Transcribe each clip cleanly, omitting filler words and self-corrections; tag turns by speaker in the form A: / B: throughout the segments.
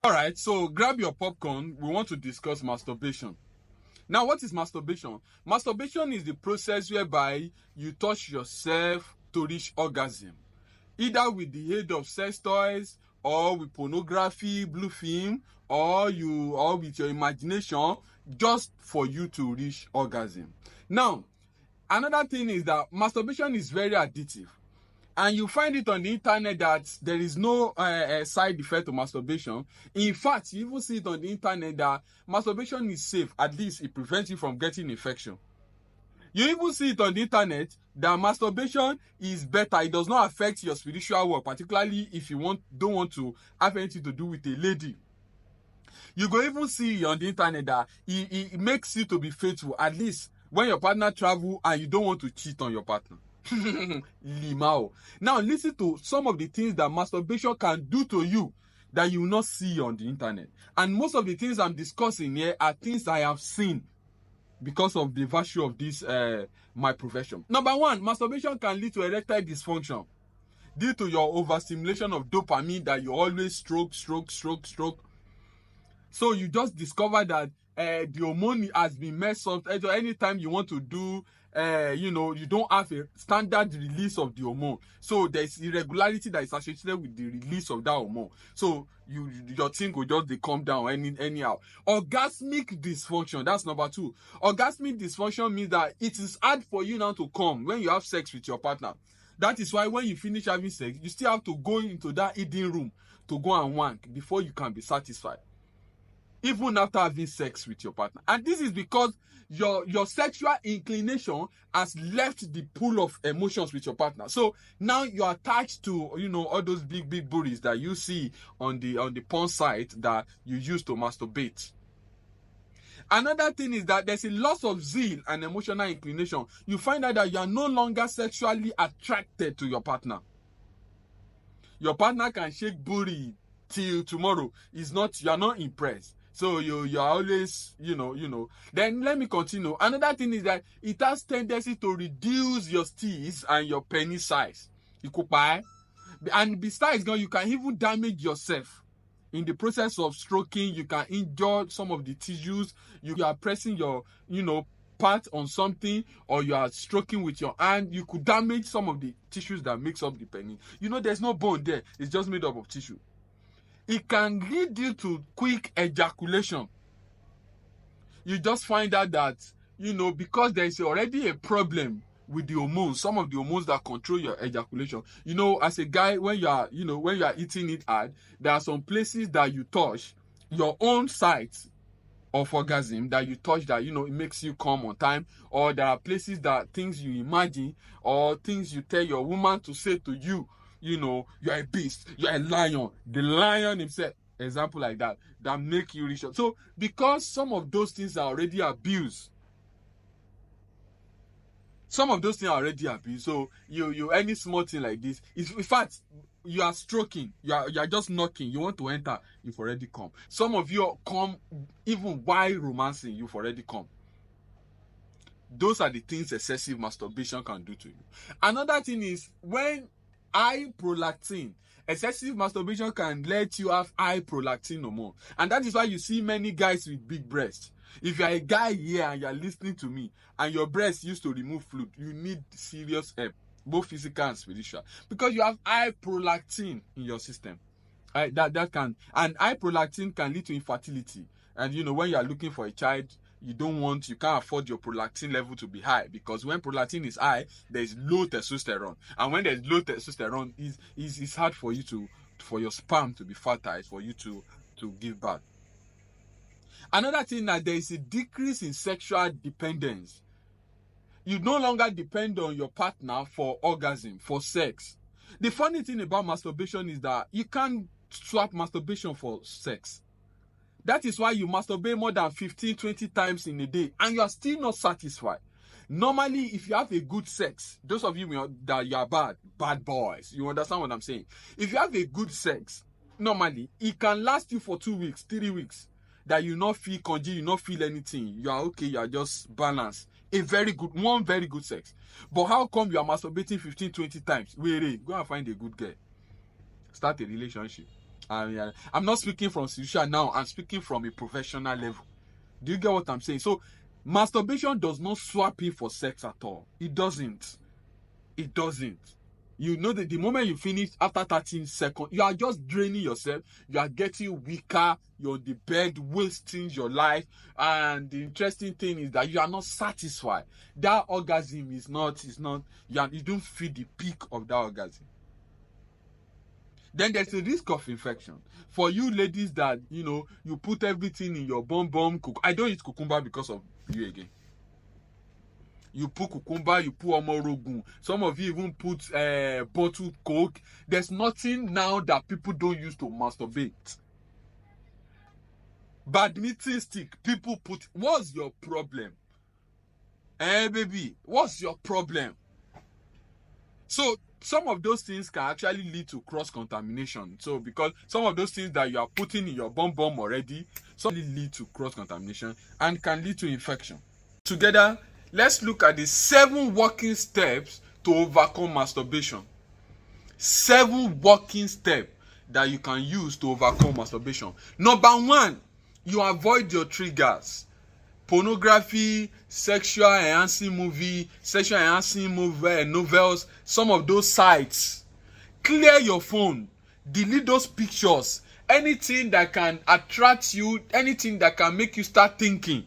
A: All right, so grab your popcorn. We want to discuss masturbation. Now, what is masturbation? Masturbation is the process whereby you touch yourself to reach orgasm, either with the aid of sex toys, or with pornography, blue film, or with your imagination, just for you to reach orgasm. Now, another thing is that masturbation is very addictive. And you find it on the internet that there is no side effect to masturbation. In fact, you even see it on the internet that masturbation is safe. At least it prevents you from getting infection. You even see it on the internet that masturbation is better. It does not affect your spiritual work, particularly if you don't want to have anything to do with a lady. You go even see on the internet that it makes you to be faithful, at least when your partner travel and you don't want to cheat on your partner. Limao. Now listen to some of the things that masturbation can do to you that you will not see on the internet. And most of the things I'm discussing here are things I have seen because of the virtue of this my profession. Number one, masturbation can lead to erectile dysfunction due to your overstimulation of dopamine that you always stroke. So you just discover that the hormone has been messed up. So anytime you want to do, you don't have a standard release of the hormone. So there's irregularity that is associated with the release of that hormone. So your thing will just calm down anyhow. Orgasmic dysfunction, that's number two. Orgasmic dysfunction means that it is hard for you now to come when you have sex with your partner. That is why when you finish having sex, you still have to go into that hidden room to go and wank before you can be satisfied, even after having sex with your partner. And this is because your sexual inclination has left the pool of emotions with your partner. So now you're attached to, all those big booties that you see on the porn site that you use to masturbate. Another thing is that there's a loss of zeal and emotional inclination. You find out that you are no longer sexually attracted to your partner. Your partner can shake booty till tomorrow. You are not impressed. So you're always, Then let me continue. Another thing is that it has tendency to reduce your steez and your penis size. And besides, you can even damage yourself. In the process of stroking, you can injure some of the tissues. You are pressing your, part on something, or you are stroking with your hand. You could damage some of the tissues that makes up the penis. There's no bone there. It's just made up of tissue. It can lead you to quick ejaculation. You just find out that, because there is already a problem with the hormones, some of the hormones that control your ejaculation. As a guy, when you are eating it hard, there are some places that you touch, your own site of orgasm that you touch that, it makes you come on time. Or there are places that things you imagine or things you tell your woman to say to you, you're a beast, you're a lion, the lion himself, example like that make you reach out. So because some of those things are already abused, so you any small thing like this is, in fact, you are stroking, you are just knocking, you want to enter, you've already come. Some of you come even while romancing, you've already come. Those are the things excessive masturbation can do to you. Another thing is when high prolactin. Excessive masturbation can let you have high prolactin hormone. And that is why you see many guys with big breasts. If you are a guy here and you are listening to me and your breast used to remove fluid, you need serious help, both physical and spiritual, because you have high prolactin in your system. And high prolactin can lead to infertility. And when you are looking for a child, you can't afford your prolactin level to be high, because when prolactin is high, there is low testosterone. And when there's low testosterone, it's hard for you for your sperm to be fertile, for you to give birth. Another thing, that there is a decrease in sexual dependence. You no longer depend on your partner for orgasm, for sex. The funny thing about masturbation is that you can't swap masturbation for sex. That is why you masturbate more than 15, 20 times in a day and you are still not satisfied. Normally, if you have a good sex, those of you that you are bad boys, you understand what I'm saying? If you have a good sex, normally, it can last you for 2 weeks, 3 weeks, that you not feel congealed, you not feel anything. You are okay, you are just balanced. One very good sex. But how come you are masturbating 15, 20 times? Wait, go and find a good girl. Start a relationship. I'm not speaking from social now. I'm speaking from a professional level. Do you get what I'm saying? So, masturbation does not swap in for sex at all. It doesn't. It doesn't. You know that the moment you finish after 13 seconds, you are just draining yourself. You are getting weaker. You're on the bed, wasting your life. And the interesting thing is that you are not satisfied. That orgasm you don't feel the peak of that orgasm. Then there's a risk of infection. For you ladies that, you put everything in your bum. I don't eat cucumber because of you again. You put cucumber, you put omorogun. Some of you even put bottled coke. There's nothing now that people don't use to masturbate. Badminton stick, people put. What's your problem? Baby, what's your problem? So, some of those things can actually lead to cross-contamination. So, because some of those things that you are putting in your bum already, lead to cross-contamination and can lead to infection. Together, let's look at the 7 working steps to overcome masturbation. 7 working steps that you can use to overcome masturbation. Number 1, you avoid your triggers. Pornography, sexual enhancing novels, some of those sites. Clear your phone. Delete those pictures. Anything that can attract you, anything that can make you start thinking.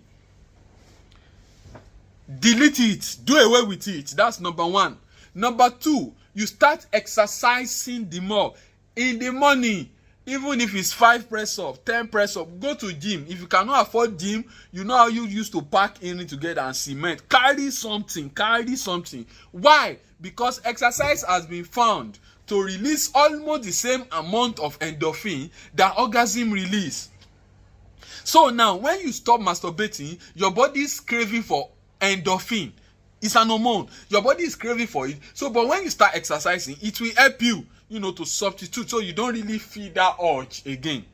A: Delete it. Do away with it. That's number 1. Number 2, you start exercising the more. In the morning, even if it's 5 press up, 10 press up, go to gym. If you cannot afford gym, you know how you used to pack in together and cement. Carry something. Why? Because exercise has been found to release almost the same amount of endorphin that orgasm release. So now, when you stop masturbating, your body is craving for endorphin. It's an hormone. Your body is craving for it. So, but when you start exercising, it will help you, to substitute, so you don't really feel that urge again.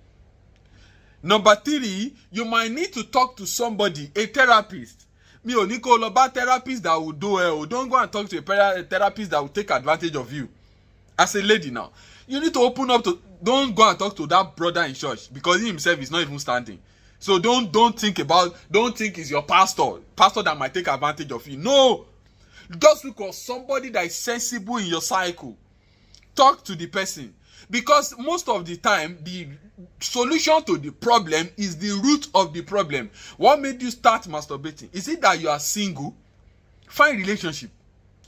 A: Number 3, you might need to talk to somebody, a therapist. Mi ò ní kó lọ bá therapist that will do it. Don't go and talk to a therapist that will take advantage of you. As a lady now, you need to open up to. Don't go and talk to that brother in church because he himself is not even standing. So don't think it's your pastor that might take advantage of you. No, just look for somebody that is sensible in your cycle. Talk to the person, because most of the time the solution to the problem is the root of the problem. What made you start masturbating? Is it that you are single? Find relationship.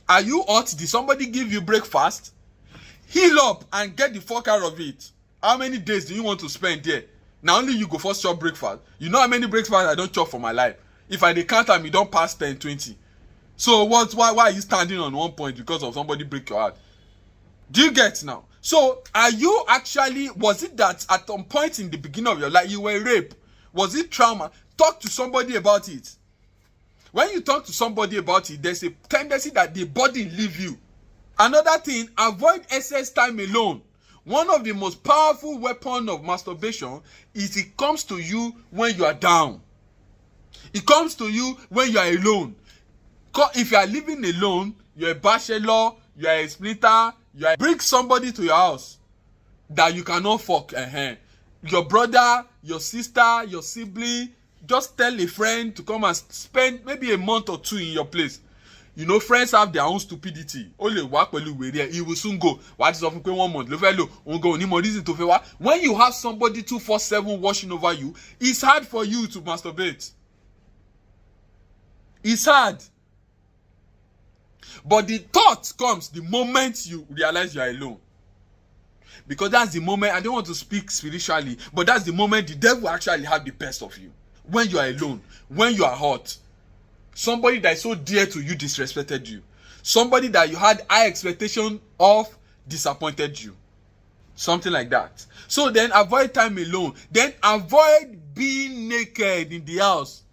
A: Are you hot? Did somebody give you breakfast? Heal up and get the fuck out of it. How many days do you want to spend there? Now only you go first chop breakfast. You know how many breakfasts I don't chop for my life? If I dey count am, you don't pass 10, 20. So why are you standing on one point because of somebody break your heart? Do you get now? So was it that at some point in the beginning of your life you were raped? Was it trauma? Talk to somebody about it. When you talk to somebody about it, there's a tendency that the body leave you. Another thing, avoid excess time alone. One of the most powerful weapons of masturbation is it comes to you when you are down. It comes to you when you are alone. If you are living alone, you're a bachelor, you are a splitter, bring somebody to your house that you cannot fuck. Your brother, your sister, your sibling, just tell a friend to come and spend maybe a month or 2 in your place. Friends have their own stupidity. Only work pẹ̀lú he will soon go. What is often 1 month? When you have somebody 24/7 watching over you, it's hard for you to masturbate. It's hard. But the thought comes the moment you realize you are alone. Because that's the moment, I don't want to speak spiritually, but that's the moment the devil actually have the best of you. When you are alone, when you are hot. Somebody that is so dear to you disrespected you. Somebody that you had high expectation of disappointed you. Something like that. So then avoid time alone. Then avoid being naked in the house.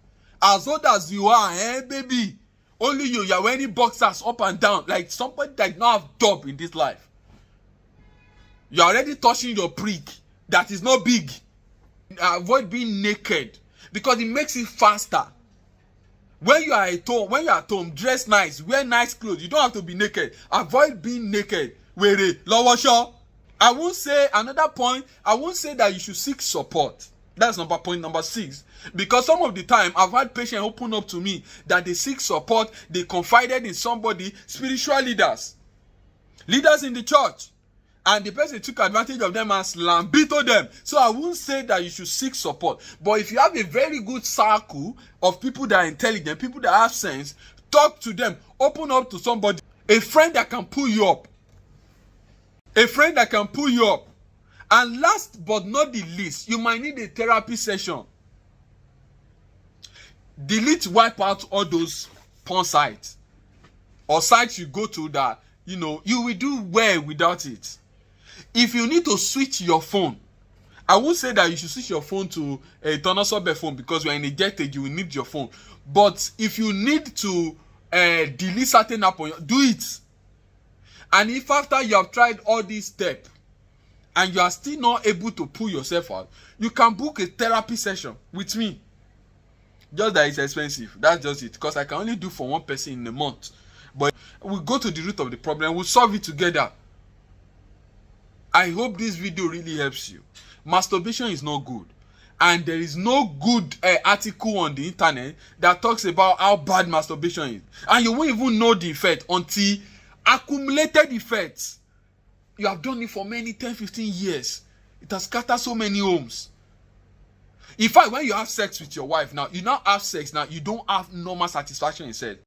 A: As old as you are, baby. Only you are wearing boxers up and down. Like somebody that does not have job in this life. You are already touching your prick. That is not big. Avoid being naked. Because it makes it faster. When you are at home, dress nice, wear nice clothes. You don't have to be naked. Avoid being naked. I won't say another point. I won't say that you should seek support. That's point number 6. Because some of the time I've had patients open up to me that they seek support, they confided in somebody, spiritual leaders in the church, and the person took advantage of them and slambito them. So I won't say that you should seek support. But if you have a very good circle of people that are intelligent, people that have sense, talk to them, open up to somebody, a friend that can pull you up. A friend that can pull you up. And last but not the least, you might need a therapy session. Wipe out all those porn sites or sites you go to that, you will do well without it. If you need to switch your phone, I won't say that you should switch your phone to a Tonosebe phone because you are in a jet age, you will need your phone. But if you need to delete certain app, do it. And if after you have tried all these steps and you are still not able to pull yourself out, you can book a therapy session with me. Just that it's expensive. That's just it. Because I can only do for one person in a month. But we'll go to the root of the problem. We'll solve it together. I hope this video really helps you. Masturbation is not good. And there is no good article on the internet that talks about how bad masturbation is. And you won't even know the effect until accumulated effects. You have done it for many 10, 15 years. It has scattered so many homes. In fact, when you have sex with your wife now, you now have sex now, you don't have normal satisfaction in sex.